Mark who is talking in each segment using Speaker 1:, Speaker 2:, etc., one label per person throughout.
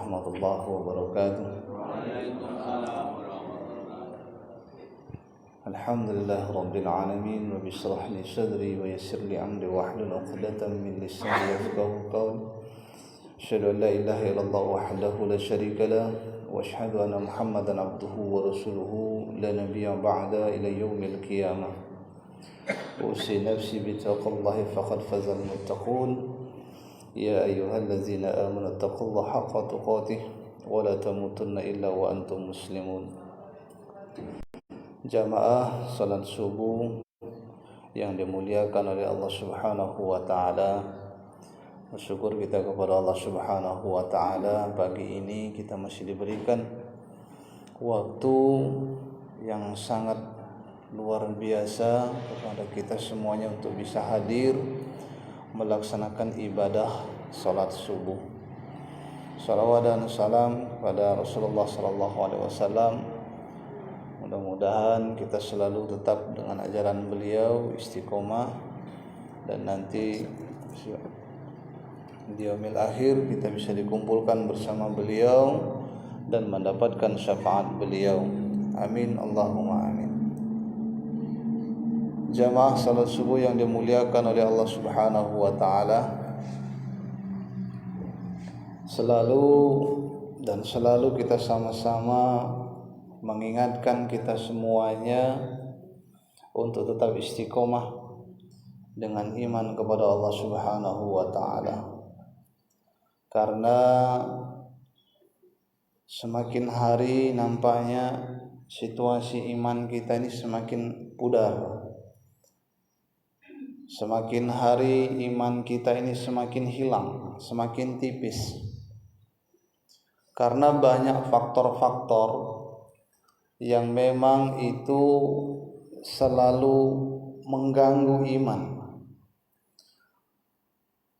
Speaker 1: warahmatullahi wabarakatuh. Alhamdulillah rabbil alamin wa bishrah li sadri wa yassir li amri wa hlul 'uqdatam min lisani yafqahu qawli. Asyhadu an la ilaha illallah wahdahu la syarika lah wa asyhadu anna Muhammadan abduhu wa rasuluhu la nabiyya ba'da ila yaumil qiyamah. Usi nafsi bi taqwallahi faqad fazal muttaqun. Ya ayyuhallazina amanu taqullaha haqqa tuqatih wa la tamutunna illa wa antum muslimun. Jamaah salat subuh yang dimuliakan oleh Allah Subhanahu wa taala. Bersyukur kita kepada Allah Subhanahu wa taala, pagi ini kita masih diberikan waktu yang sangat luar biasa kepada kita semuanya untuk bisa hadir melaksanakan ibadah salat subuh. Salawat dan salam kepada Rasulullah sallallahu alaihi wasallam. Mudah-mudahan kita selalu tetap dengan ajaran beliau, istiqomah, dan nanti di yaumil akhir kita bisa dikumpulkan bersama beliau dan mendapatkan syafaat beliau. Amin Allahumma amin. Jamaah salat subuh yang dimuliakan oleh Allah Subhanahu wa taala, selalu kita sama-sama mengingatkan kita semuanya untuk tetap istiqomah dengan iman kepada Allah Subhanahu wa taala. Karena semakin hari nampaknya situasi iman kita ini semakin pudar. Semakin hari iman kita ini semakin hilang, semakin tipis. Karena banyak faktor-faktor yang memang itu selalu mengganggu iman.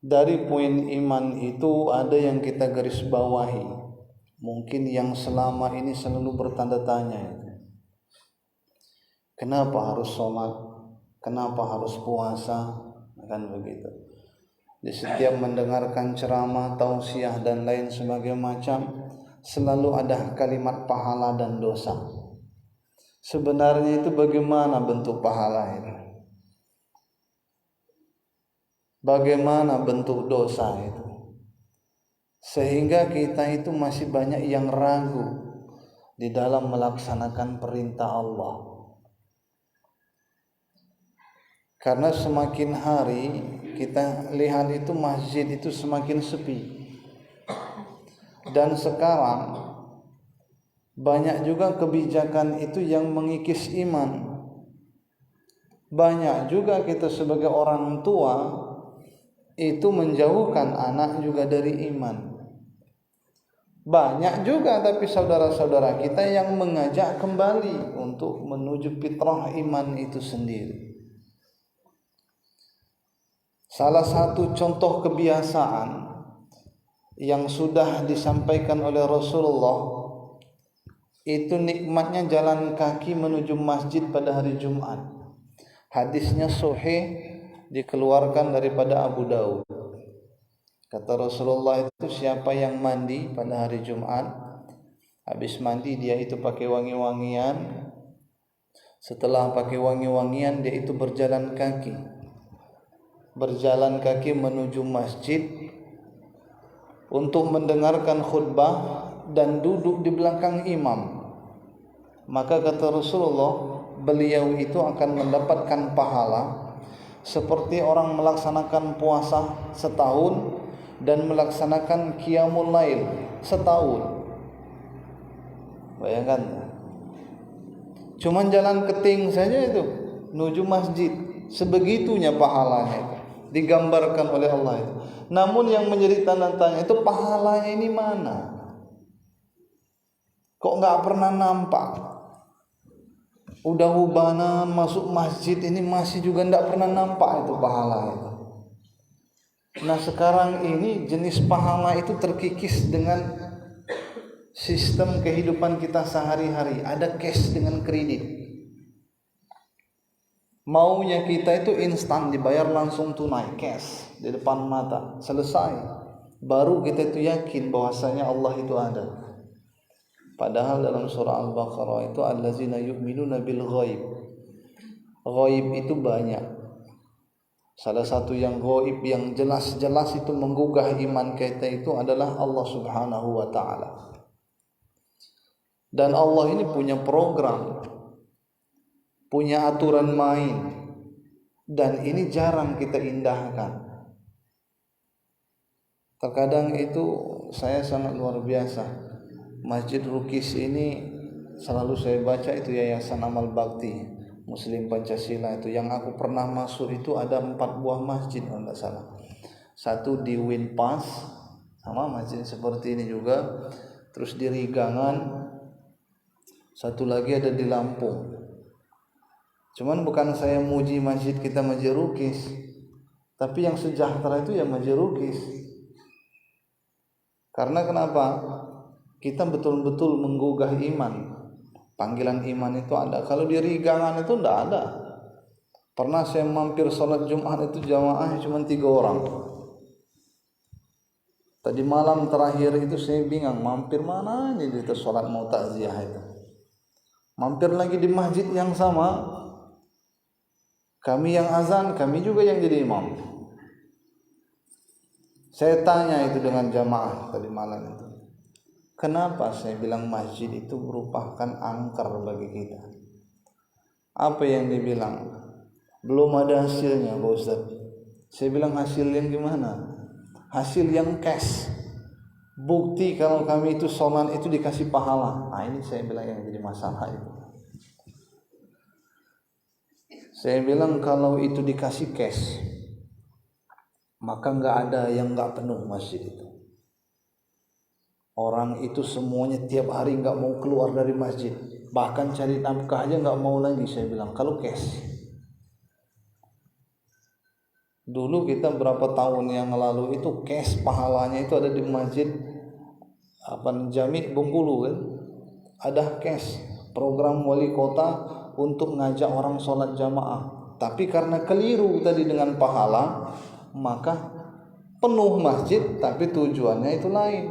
Speaker 1: Dari poin iman itu ada yang kita garis bawahi, mungkin yang selama ini selalu bertanda tanya. Kenapa harus sholat? Kenapa harus puasa? Kan begitu. Di setiap mendengarkan ceramah, tausiah dan lain sebagainya macam, selalu ada kalimat pahala dan dosa. Sebenarnya itu bagaimana bentuk pahala itu? Bagaimana bentuk dosa itu? Sehingga kita itu masih banyak yang ragu di dalam melaksanakan perintah Allah. Karena semakin hari kita lihat itu masjid itu semakin sepi. Dan sekarang banyak juga kebijakan itu yang mengikis iman. Banyak juga kita sebagai orang tua itu menjauhkan anak juga dari iman. Banyak juga tapi saudara-saudara kita yang mengajak kembali untuk menuju fitrah iman itu sendiri. Salah satu contoh kebiasaan yang sudah disampaikan oleh Rasulullah itu nikmatnya jalan kaki menuju masjid pada hari Jumat. Hadisnya sahih, dikeluarkan daripada Abu Daud. Kata Rasulullah itu, siapa yang mandi pada hari Jumat, habis mandi dia itu pakai wangi-wangian. Setelah pakai wangi-wangian dia itu berjalan kaki menuju masjid untuk mendengarkan khutbah dan duduk di belakang imam. Maka kata Rasulullah, beliau itu akan mendapatkan pahala seperti orang melaksanakan puasa setahun dan melaksanakan qiyamul lail setahun. Bayangkan, cuman jalan keting saja itu menuju masjid, sebegitunya pahalanya itu digambarkan oleh Allah itu. Namun yang menjadi tanda tanya itu pahalanya ini mana? Kok nggak pernah nampak? Udah hubana masuk masjid ini masih juga nggak pernah nampak itu pahala itu. Nah sekarang ini jenis pahala itu terkikis dengan sistem kehidupan kita sehari-hari. Ada cash dengan kredit. Maunya kita itu instan, dibayar langsung tunai, cash di depan mata, selesai. baru kita itu yakin bahwasanya Allah itu ada. Padahal dalam surah Al-Baqarah itu allazina yu'minuna bil ghaib. Ghaib itu banyak. Salah satu yang ghaib yang jelas-jelas itu menggugah iman kita itu adalah Allah Subhanahu wa taala. Dan Allah ini punya program, punya aturan main, dan ini jarang kita indahkan. Terkadang itu saya sangat luar biasa. Masjid Rukis ini selalu saya baca itu Yayasan Amal Bakti Muslim Pancasila itu. Yang aku pernah masuk itu ada 4 buah masjid kalau tidak salah. Satu di Winpas, sama masjid seperti ini juga. Terus di Rigangan, satu lagi ada di Lampung. Cuman bukan saya muji masjid kita Masjid Rukis, tapi yang sejahtera itu ya Masjid Rukis. Karena kenapa? Kita betul-betul menggugah iman. Panggilan iman itu ada. Kalau di Rigangan itu tidak ada. Pernah saya mampir sholat Jumat itu jamaah cuma 3 orang. Tadi malam terakhir itu saya bingung mampir mana ini itu sholat mau takziah itu. Mampir lagi di masjid yang sama. Kami yang azan, kami juga yang jadi imam. Saya tanya itu dengan jamaah tadi malam itu. Kenapa saya bilang masjid itu merupakan angker bagi kita? Apa yang dibilang? Belum ada hasilnya Pak Ustaz. Saya bilang hasil yang gimana? Hasil yang cash. Bukti kalau kami itu sholat itu dikasih pahala. Nah ini saya bilang yang jadi masalah itu. Saya bilang kalau itu dikasih cash, maka nggak ada yang nggak penuh masjid itu. Orang itu semuanya tiap hari nggak mau keluar dari masjid, bahkan cari nafkah aja nggak mau lagi. Saya bilang kalau cash. Dulu kita berapa tahun yang lalu itu cash pahalanya itu ada di masjid Jami Bengkulu kan, ada cash program wali kota untuk ngajak orang sholat jamaah. Tapi karena keliru tadi dengan pahala, maka penuh masjid tapi tujuannya itu lain.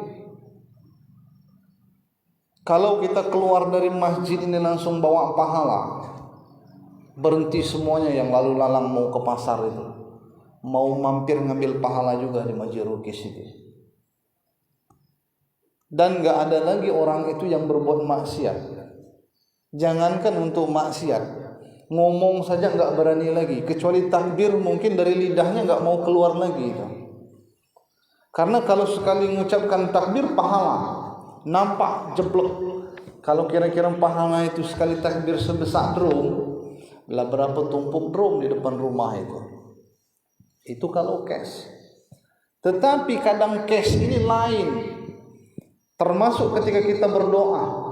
Speaker 1: Kalau kita keluar dari masjid ini langsung bawa pahala, berhenti semuanya yang lalu lalang mau ke pasar itu, mau mampir ngambil pahala juga di Masjid Rukis itu. Dan gak ada lagi orang itu yang berbuat maksiat. Jangankan untuk maksiat, ngomong saja gak berani lagi, kecuali takbir mungkin dari lidahnya gak mau keluar lagi itu. Karena kalau sekali mengucapkan takbir pahala nampak jeblok. Kalau kira-kira pahala itu sekali takbir sebesar drum, lah berapa tumpuk drum di depan rumah itu kalau cash. Tetapi kadang cash ini lain, termasuk ketika kita berdoa.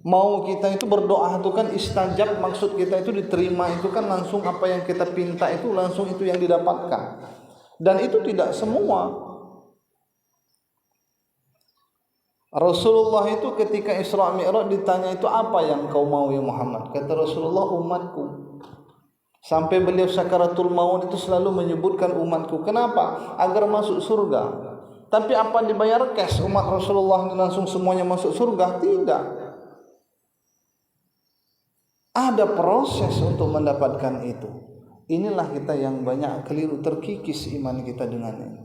Speaker 1: Mau kita itu berdoa itu kan istajab, maksud kita itu diterima, itu kan langsung apa yang kita pinta itu langsung itu yang didapatkan. Dan itu tidak semua. Rasulullah itu ketika Isra Mi'raj ditanya itu apa yang kau mau ya Muhammad? Kata Rasulullah umatku. Sampai beliau sakaratul maut itu selalu menyebutkan umatku. Kenapa? Agar masuk surga. Tapi apa dibayar cash umat Rasulullah ini langsung semuanya masuk surga? Tidak. Ada proses untuk mendapatkan itu. Inilah kita yang banyak keliru, terkikis iman kita dengan ini.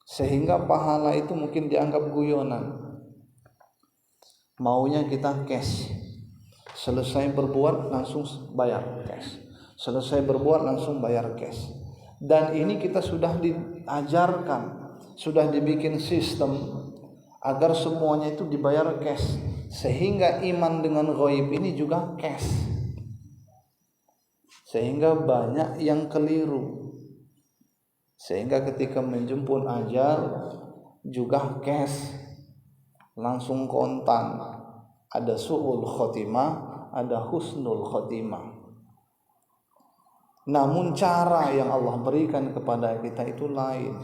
Speaker 1: Sehingga pahala itu mungkin dianggap guyonan. Maunya kita cash. Selesai berbuat langsung bayar cash. Selesai berbuat langsung bayar cash. Dan ini kita sudah diajarkan, sudah dibikin sistem agar semuanya itu dibayar cash. Sehingga iman dengan ghaib ini juga cash. Sehingga banyak yang keliru. Sehingga ketika menjemput ajal juga cash, langsung kontan. Ada su'ul khotimah, ada husnul khotimah. Namun cara yang Allah berikan kepada kita itu lain.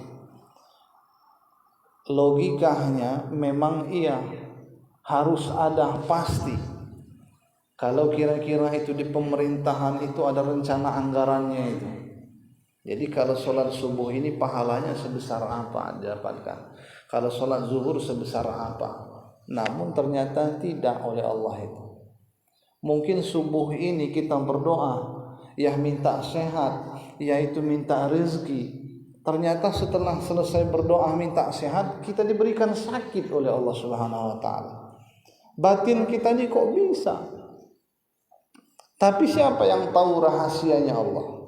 Speaker 1: Logikanya memang iya, harus ada pasti. Kalau kira-kira itu di pemerintahan itu ada rencana anggarannya itu. Jadi kalau sholat subuh ini pahalanya sebesar apa didapatkan? Kalau sholat zuhur sebesar apa? Namun ternyata tidak oleh Allah itu. Mungkin subuh ini kita berdoa, ya minta sehat, yaitu minta rezeki. Ternyata setelah selesai berdoa minta sehat, kita diberikan sakit oleh Allah Subhanahu wa taala. Batin kita ini kok bisa? Tapi siapa yang tahu rahasianya Allah?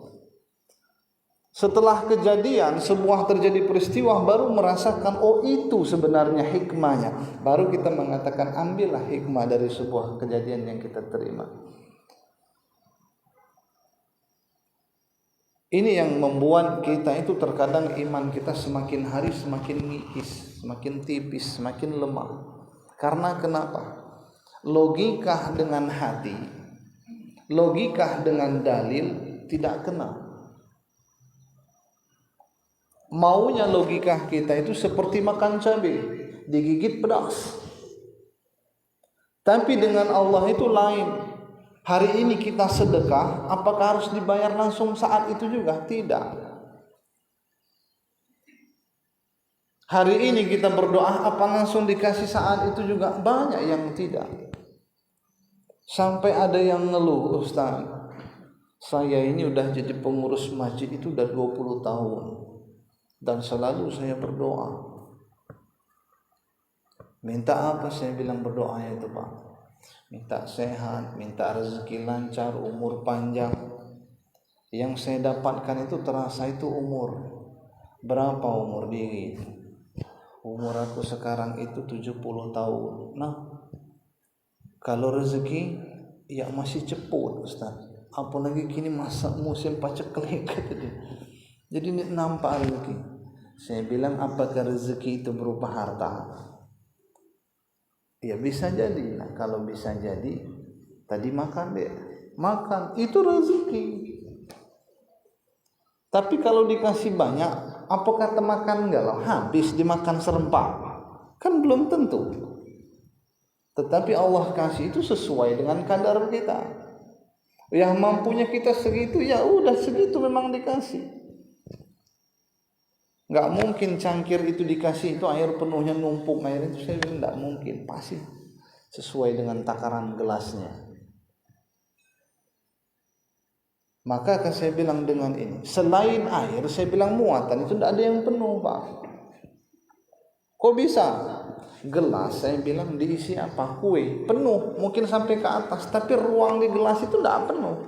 Speaker 1: Setelah kejadian, sebuah terjadi peristiwa, baru merasakan, oh itu sebenarnya hikmahnya. Baru kita mengatakan, ambillah hikmah dari sebuah kejadian yang kita terima. Ini yang membuat kita itu terkadang iman kita semakin hari semakin ngikis, semakin tipis, semakin lemah. Karena kenapa? Logika dengan hati, logika dengan dalil tidak kena. Maunya logika kita itu seperti makan cabai, digigit pedas. Tapi dengan Allah itu lain. Hari ini kita sedekah, apakah harus dibayar langsung saat itu juga? Tidak. Hari ini kita berdoa, apa langsung dikasih saat itu juga? Banyak yang tidak. Sampai ada yang ngeluh, Ustaz, saya ini udah jadi pengurus masjid itu udah 20 tahun. Dan selalu saya berdoa. Minta apa? Saya bilang berdoanya itu, Pak. Minta sehat, minta rezeki lancar, umur panjang. Yang saya dapatkan itu terasa itu umur. Berapa umur diri? Umur aku sekarang itu 70 tahun. Nah, kalau rezeki ya masih ceput, Ustaz. Apalagi kini masa musim paceklik gitu. Jadi nampak rezeki. Saya bilang, apakah rezeki itu berupa harta? Ya bisa jadi. Nah, kalau bisa jadi, tadi makan deh. Makan, itu rezeki. Tapi kalau dikasih banyak, apa kata makan enggak lah? Habis dimakan serempak. Kan belum tentu. Tetapi Allah kasih itu sesuai dengan kadar kita. Yang mampunya kita segitu, ya udah segitu memang dikasih. Nggak mungkin cangkir itu dikasih itu air penuhnya numpuk air itu, saya bilang nggak mungkin, pasti sesuai dengan takaran gelasnya. Maka kan saya bilang dengan ini, selain air, saya bilang muatan itu tidak ada yang penuh, Pak. Kok bisa? Gelas saya bilang diisi apa? Kue penuh, mungkin sampai ke atas, tapi ruang di gelas itu tidak penuh.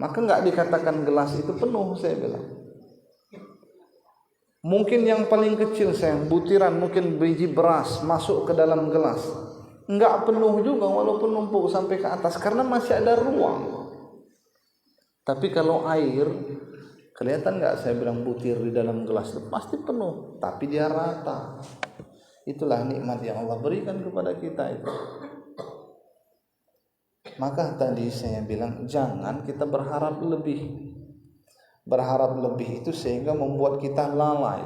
Speaker 1: Maka nggak dikatakan gelas itu penuh, saya bilang. Mungkin yang paling kecil saya butiran, mungkin biji beras masuk ke dalam gelas, nggak penuh juga walaupun numpuk sampai ke atas, karena masih ada ruang. Tapi kalau air, kelihatan nggak saya bilang butir di dalam gelas itu pasti penuh, tapi dia rata. Itulah nikmat yang Allah berikan kepada kita itu. Maka tadi saya bilang jangan kita berharap lebih. Berharap lebih itu sehingga membuat kita lalai.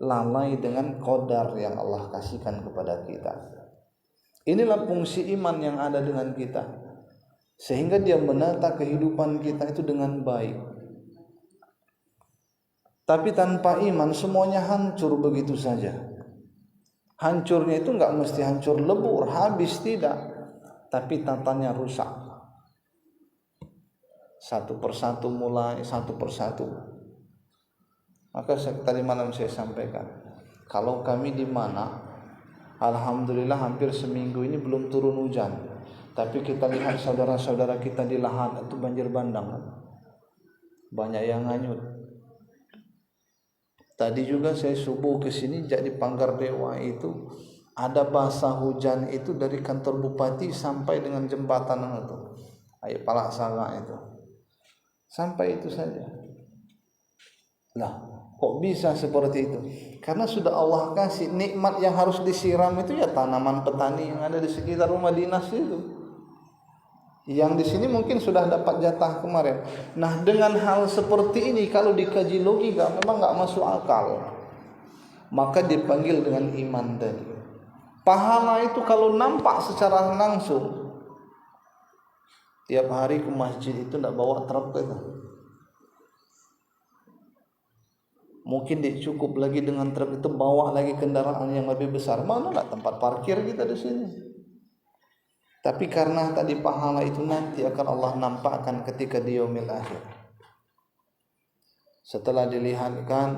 Speaker 1: Lalai dengan qadar yang Allah kasihkan kepada kita. Inilah fungsi iman yang ada dengan kita. Sehingga dia menata kehidupan kita itu dengan baik. Tapi tanpa iman semuanya hancur begitu saja. Hancurnya itu enggak mesti hancur lebur, habis, tidak. Tapi tatanya rusak. Satu persatu mulai, satu persatu. Maka tadi malam saya sampaikan, kalau kami di mana, alhamdulillah hampir seminggu ini belum turun hujan. Tapi kita lihat saudara-saudara kita di Lahat itu banjir bandang. Banyak yang hanyut. Tadi juga saya subuh ke sini jadi Panggar Dewa itu ada basah hujan itu dari kantor bupati sampai dengan jembatan itu, air Palak Saga itu, sampai itu saja. Lah, kok bisa seperti itu? Karena sudah Allah kasih nikmat yang harus disiram itu ya tanaman petani yang ada di sekitar rumah dinas itu. Yang di sini mungkin sudah dapat jatah kemarin. Nah, dengan hal seperti ini kalau dikaji logika memang nggak masuk akal. Maka dipanggil dengan iman tadi. Pahala itu kalau nampak secara langsung tiap hari ke masjid itu tidak bawa truk itu. Mungkin cukup lagi dengan truk itu, bawa lagi kendaraan yang lebih besar. Mana lah tempat parkir kita di sini. Tapi karena tadi pahala itu nanti akan Allah nampakkan ketika di yaumil akhir. Setelah dilihatkan,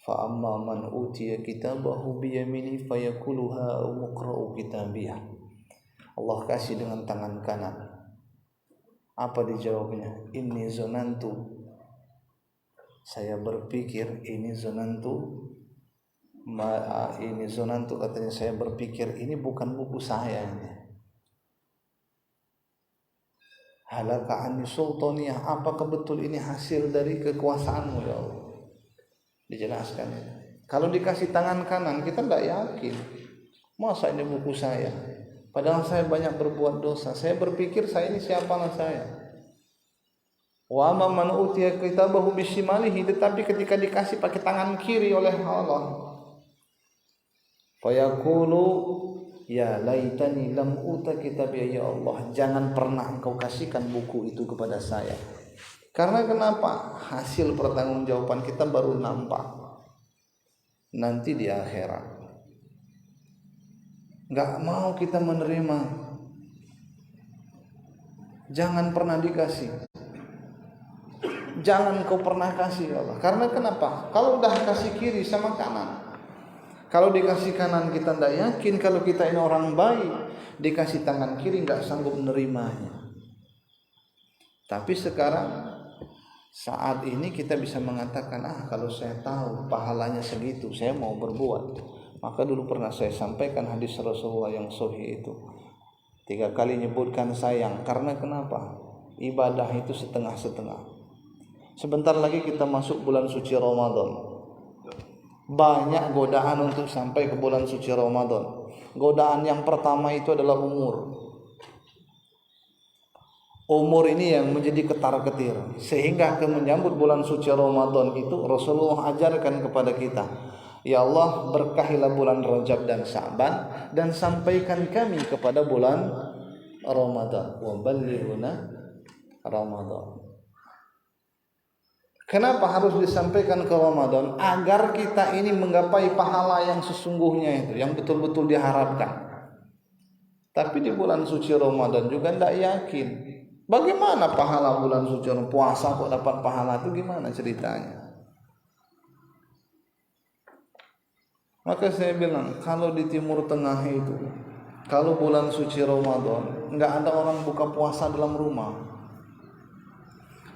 Speaker 1: fa amma man utiya kitabahu bi yamini fayaquluha umqra'u kitabiyah. Allah kasih dengan tangan kanan. Apa dijawabnya? Inni zonantu, saya berpikir, ini zonantu katanya, saya berpikir ini bukan buku saya ini. Halaka anni sultaniyah, apakah betul ini hasil dari kekuasaanmu ya Allah? Dijelaskan itu. Kalau dikasih tangan kanan kita tidak yakin, masa ini buku saya, padahal saya banyak berbuat dosa. Saya berpikir saya ini siapalah saya. Wa amma man utiya kitabahu bisimalihi, tetapi ketika dikasih pakai tangan kiri oleh Allah, fayaqulu ya laitani lam uta kitabiyya, ya Allah, jangan pernah engkau kasihkan buku itu kepada saya. Karena kenapa? Hasil pertanggungjawaban kita baru nampak nanti di akhirat. Enggak mau kita menerima, jangan pernah dikasih. Jangan kau pernah kasih ya Allah. Karena kenapa? Kalau udah kasih kiri sama kanan, kalau dikasih kanan kita tidak yakin kalau kita ini orang baik, dikasih tangan kiri nggak sanggup menerimanya. Tapi sekarang saat ini kita bisa mengatakan, kalau saya tahu pahalanya segitu, saya mau berbuat. Maka dulu pernah saya sampaikan hadis Rasulullah yang sahih itu, 3 kali nyebutkan sayang. Karena kenapa? Ibadah itu setengah-setengah. Sebentar lagi kita masuk bulan suci Ramadan. Banyak godaan untuk sampai ke bulan suci Ramadan. Godaan yang pertama itu adalah umur. Umur ini yang menjadi ketar-ketir, sehingga ke menyambut bulan suci Ramadan itu Rasulullah ajarkan kepada kita, ya Allah, berkahilah bulan Rajab dan Sya'ban dan sampaikan kami kepada bulan Ramadan. Wa ballighna Ramadan. Kenapa harus disampaikan ke Ramadan? Agar kita ini menggapai pahala yang sesungguhnya itu, yang betul-betul diharapkan. Tapi di bulan suci Ramadan juga tidak yakin. Bagaimana pahala bulan suci Ramadan? Puasa kok dapat pahala itu gimana ceritanya? Maka saya bilang, kalau di Timur Tengah itu, kalau bulan suci Ramadan, nggak ada orang buka puasa dalam rumah.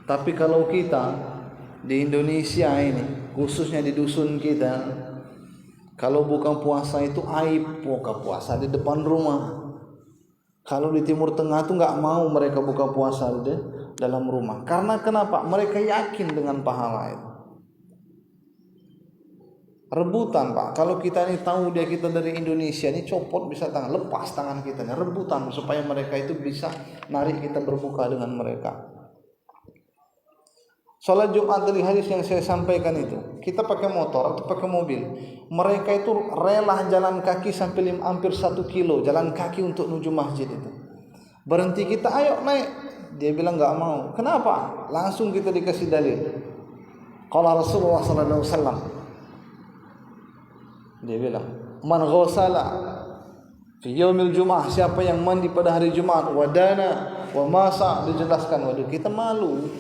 Speaker 1: Tapi kalau kita di Indonesia ini, khususnya di dusun kita, kalau buka puasa itu aib, buka puasa di depan rumah. Kalau di Timur Tengah itu nggak mau mereka buka puasa di dalam rumah. Karena kenapa? Mereka yakin dengan pahala itu. Rebutan Pak, kalau kita ini tahu kita dari Indonesia, ini copot bisa tangan, lepas tangan kita, rebutan supaya mereka itu bisa narik kita berbuka dengan mereka. Salat Jumat dari hadis yang saya sampaikan itu, kita pakai motor atau pakai mobil, mereka itu rela jalan kaki sampai hampir 1 kilo jalan kaki untuk menuju masjid itu. Berhenti kita, ayo naik, dia bilang nggak mau. Kenapa? Langsung kita dikasih dalil. Qala Rasulullah sallallahu alaihi wasallam, dia bilang, man ghasala fi yaumil jum'ah, siapa yang mandi pada hari Jumat, wadana wa masa, dijelaskan. Waduh, kita malu.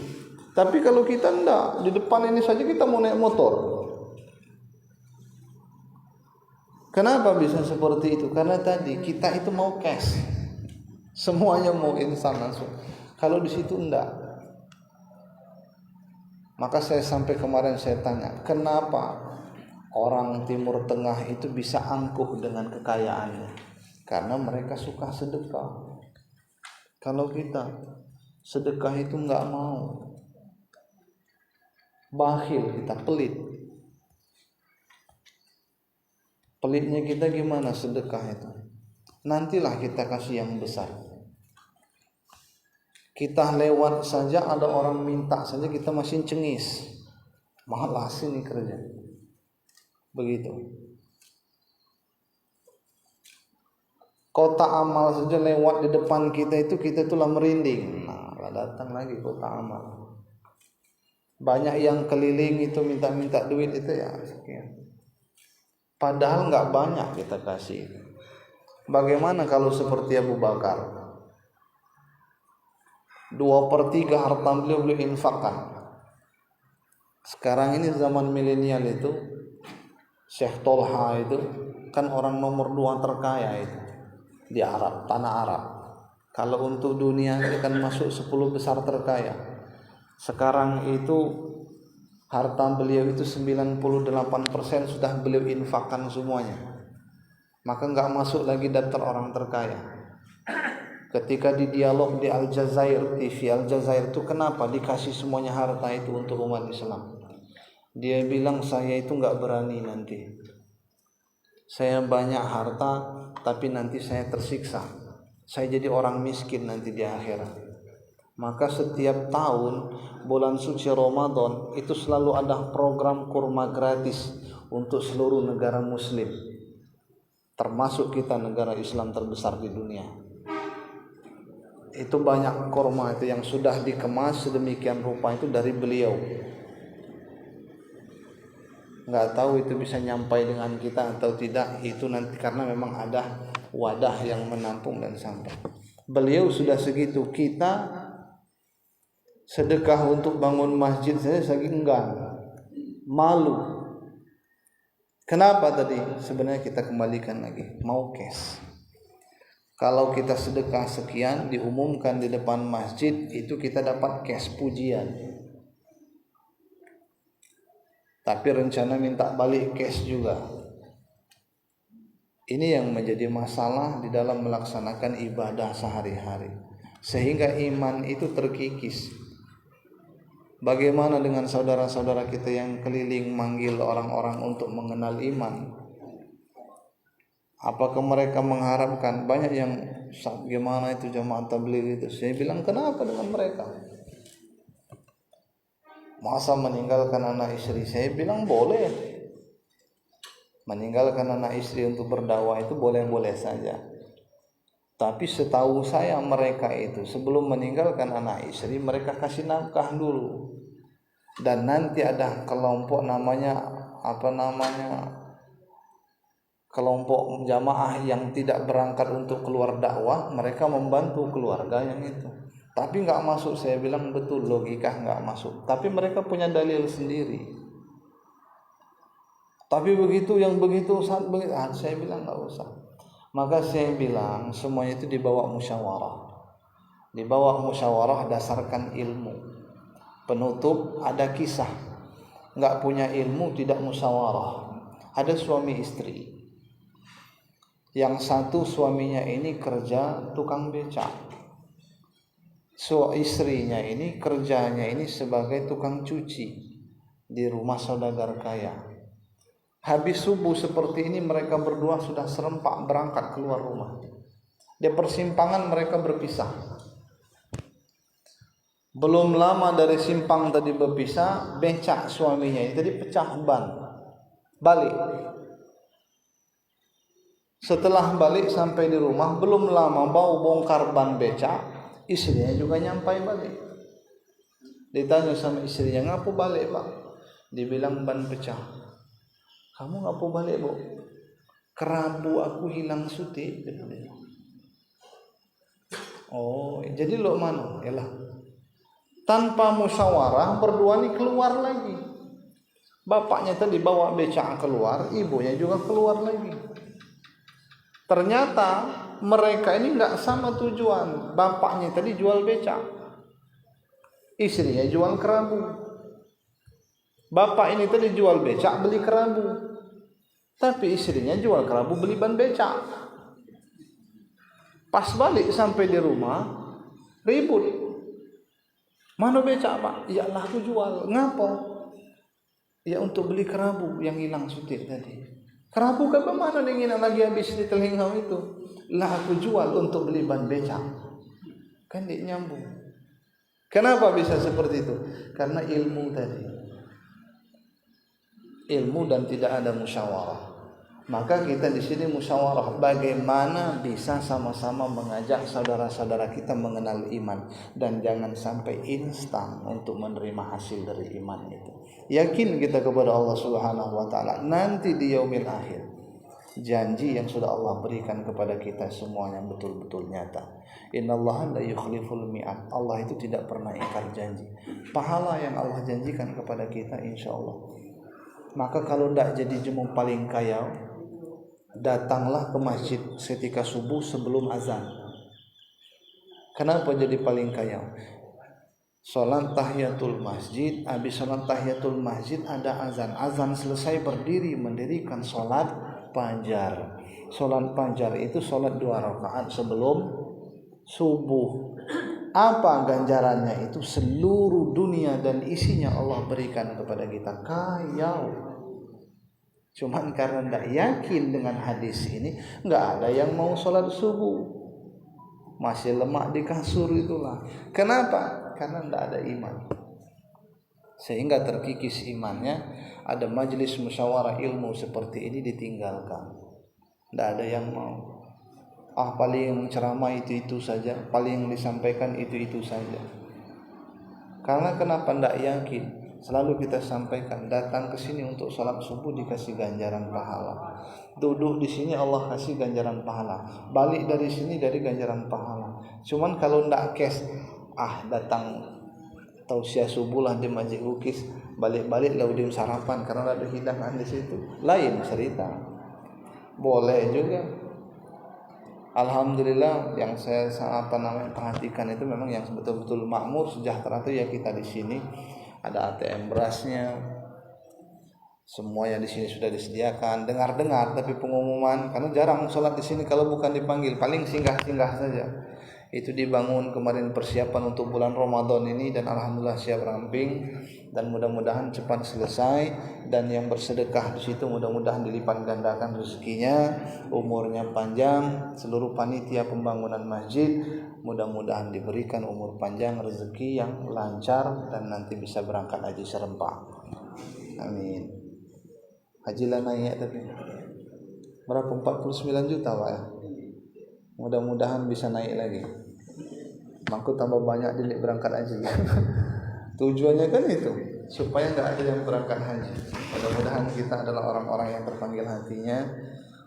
Speaker 1: Tapi kalau kita enggak, di depan ini saja kita mau naik motor. Kenapa bisa seperti itu? Karena tadi kita itu mau cash, semuanya mau instan langsung. Kalau di situ enggak. Maka saya sampai kemarin saya tanya, kenapa orang Timur Tengah itu bisa angkuh dengan kekayaannya? Karena mereka suka sedekah. Kalau kita sedekah itu enggak mau, bakhil kita, pelit. Pelitnya kita gimana sedekah itu? Nantilah kita kasih yang besar. Kita lewat saja ada orang minta saja kita masih cengis. Malas ini kerja. Begitu. Kota amal saja lewat di depan kita itu, kita itulah merinding. Nah, datang lagi kota amal. Banyak yang keliling itu minta-minta duit itu ya sekian. Padahal nggak banyak kita kasih. Bagaimana kalau seperti Abu Bakar? 2/3 harta beliau infakkan. Sekarang ini zaman milenial itu, Syekh Tolha itu kan orang nomor 2 terkaya itu di Arab, tanah Arab. Kalau untuk dunia ini kan masuk 10 besar terkaya. Sekarang itu harta beliau itu 98% sudah beliau infakkan semuanya. Maka enggak masuk lagi daftar orang terkaya. Ketika di dialog di Al Jazair, TV Al Jazair itu kenapa dikasih semuanya harta itu untuk umat Islam? Dia bilang, saya itu enggak berani nanti. Saya banyak harta tapi nanti saya tersiksa. Saya jadi orang miskin nanti di akhirat. Maka setiap tahun bulan suci Ramadan itu selalu ada program kurma gratis untuk seluruh negara muslim, termasuk kita negara Islam terbesar di dunia. Itu banyak kurma itu yang sudah dikemas sedemikian rupa itu dari beliau. Nggak tahu itu bisa nyampai dengan kita atau tidak, itu nanti karena memang ada wadah yang menampung dan sampai. Beliau sudah segitu, kita sedekah untuk bangun masjid saja lagi enggan, malu. Kenapa tadi? Sebenarnya kita kembalikan lagi, mau cash. Kalau kita sedekah sekian diumumkan di depan masjid, itu kita dapat cash pujian. Tapi rencana minta balik cash juga. Ini yang menjadi masalah di dalam melaksanakan ibadah sehari-hari, sehingga iman itu terkikis. Bagaimana dengan saudara-saudara kita yang keliling manggil orang-orang untuk mengenal iman? Apakah mereka mengharapkan? Banyak yang gimana itu jamaah tabligh itu. Saya bilang, kenapa dengan mereka? Masa meninggalkan anak istri? Saya bilang boleh. Meninggalkan anak istri untuk berdakwah itu boleh-boleh saja. Tapi setahu saya mereka itu sebelum meninggalkan anak istri, mereka kasih nafkah dulu. Dan nanti ada kelompok kelompok jamaah yang tidak berangkat untuk keluar dakwah, mereka membantu keluarga yang itu. Tapi nggak masuk, saya bilang betul, logika nggak masuk. Tapi mereka punya dalil sendiri. Tapi begitu saya bilang nggak usah. Maka saya bilang semuanya itu dibawa musyawarah. Dibawa musyawarah dasarkan ilmu. Penutup ada kisah. Nggak punya ilmu tidak musyawarah. Ada suami istri. Yang satu suaminya ini kerja tukang becak. Istrinya ini kerjanya ini sebagai tukang cuci di rumah saudagar kaya. Habis subuh seperti ini mereka berdua sudah serempak berangkat keluar rumah. Di persimpangan mereka berpisah. Belum lama dari simpang tadi berpisah, becak suaminya ini tadi pecah ban. Balik. Setelah balik sampai di rumah, belum lama bau bongkar ban becak, istrinya juga nyampai balik. Ditanya sama istrinya, ngapu balik pak? Dibilang ban pecah. Kamu ngapu balik bu? Kerabu aku hilang suti. Oh, jadi lo mana? Yalah. Tanpa musyawarah berdua nih keluar lagi. Bapaknya tadi bawa becak keluar, ibunya juga keluar lagi. Ternyata mereka ini nggak sama tujuan. Bapaknya tadi jual becak, istrinya jual kerabu. Bapak ini tadi jual becak beli kerabu, tapi istrinya jual kerabu beli ban becak. Pas balik sampai di rumah ribut. Mana becak pak? Ya lah aku jual. Ngapa? Ya untuk beli kerabu yang hilang sutik tadi. Kerabu ke mana dingin lagi habis di telinga itu? Lah aku jual untuk beli ban becak. Kan dia nyambung. Kenapa bisa seperti itu? Karena ilmu tadi. Ilmu dan tidak ada musyawarah. Maka kita di sini musyawarah bagaimana bisa sama-sama mengajak saudara-saudara kita mengenal iman, dan jangan sampai instan untuk menerima hasil dari iman itu. Yakin kita kepada Allah Subhanahu wa taala nanti di yaumil akhir. Janji yang sudah Allah berikan kepada kita semuanya betul-betul nyata. Innallaha la yukhliful mi'ad. Allah itu tidak pernah ingkar janji. Pahala yang Allah janjikan kepada kita insyaallah. Maka kalau tidak jadi jemu paling kaya, datanglah ke masjid ketika subuh sebelum azan. Kenapa jadi paling kaya? Salat tahiyatul masjid, habis salat tahiyatul masjid ada azan. Azan selesai berdiri mendirikan salat fajar. Salat fajar itu salat 2 rakaat sebelum subuh. Apa ganjarannya itu? Seluruh dunia dan isinya Allah berikan kepada kita. Kaya. Cuman karena tidak yakin dengan hadis ini, nggak ada yang mau sholat subuh, masih lemak di kasur itulah. Kenapa? Karena tidak ada iman, sehingga terkikis imannya. Ada majelis musyawarah ilmu seperti ini ditinggalkan, tidak ada yang mau. Paling ceramah itu saja, paling disampaikan itu saja. Karena kenapa tidak yakin? Selalu kita sampaikan, datang ke sini untuk salat subuh dikasih ganjaran pahala. Duduk di sini Allah kasih ganjaran pahala. Balik dari sini dari ganjaran pahala. Cuman kalau ndak cash, datang tausiah subuh lah di Masjid Ukis, balik-balik laudim sarapan karena ada hidangan di situ. Lain cerita. Boleh juga. Alhamdulillah yang saya perhatikan itu memang yang betul-betul makmur sejahtera itu ya kita di sini. Ada ATM berasnya, semuanya di sini sudah disediakan. Dengar-dengar tapi pengumuman, karena jarang sholat di sini kalau bukan dipanggil, paling singgah-singgah saja. Itu dibangun kemarin persiapan untuk bulan Ramadan ini, dan alhamdulillah siap ramping, dan mudah-mudahan cepat selesai. Dan yang bersedekah di situ mudah-mudahan dilipat gandakan rezekinya, umurnya panjang. Seluruh panitia pembangunan masjid mudah-mudahan diberikan umur panjang, rezeki yang lancar, dan nanti bisa berangkat haji serempak. Amin. Haji lah naik tapi berapa? 49 juta Pak ya. Mudah-mudahan bisa naik lagi. Maku tambah banyak dilik berangkat haji. Tujuannya kan itu, supaya enggak ada yang berangkat haji. Mudah-mudahan kita adalah orang-orang yang terpanggil hatinya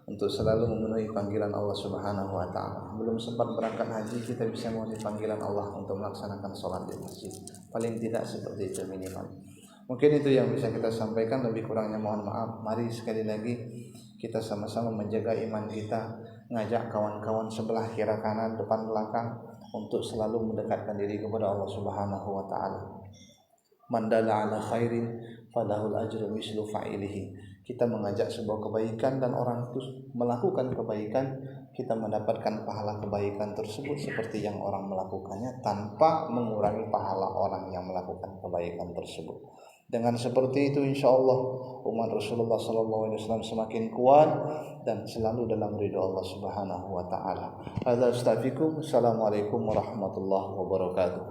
Speaker 1: untuk selalu memenuhi panggilan Allah Subhanahu wa taala. Belum sempat berangkat haji, kita bisa memenuhi panggilan Allah untuk melaksanakan sholat di masjid. Paling tidak seperti itu minimal. Mungkin itu yang bisa kita sampaikan, lebih kurangnya mohon maaf. Mari sekali lagi kita sama-sama menjaga iman kita, ngajak kawan-kawan sebelah kiri kanan depan belakang untuk selalu mendekatkan diri kepada Allah Subhanahu wa taala. Man dalla ala khairin falahul ajru mislu fa'ilihi. Kita mengajak sebuah kebaikan dan orang itu melakukan kebaikan, kita mendapatkan pahala kebaikan tersebut seperti yang orang melakukannya tanpa mengurangi pahala orang yang melakukan kebaikan tersebut. Dengan seperti itu insyaallah umat Rasulullah SAW semakin kuat dan selalu dalam ridha Allah Subhanahu wa taala. Hadza astaghfirukum. Assalamualaikum warahmatullahi wabarakatuh.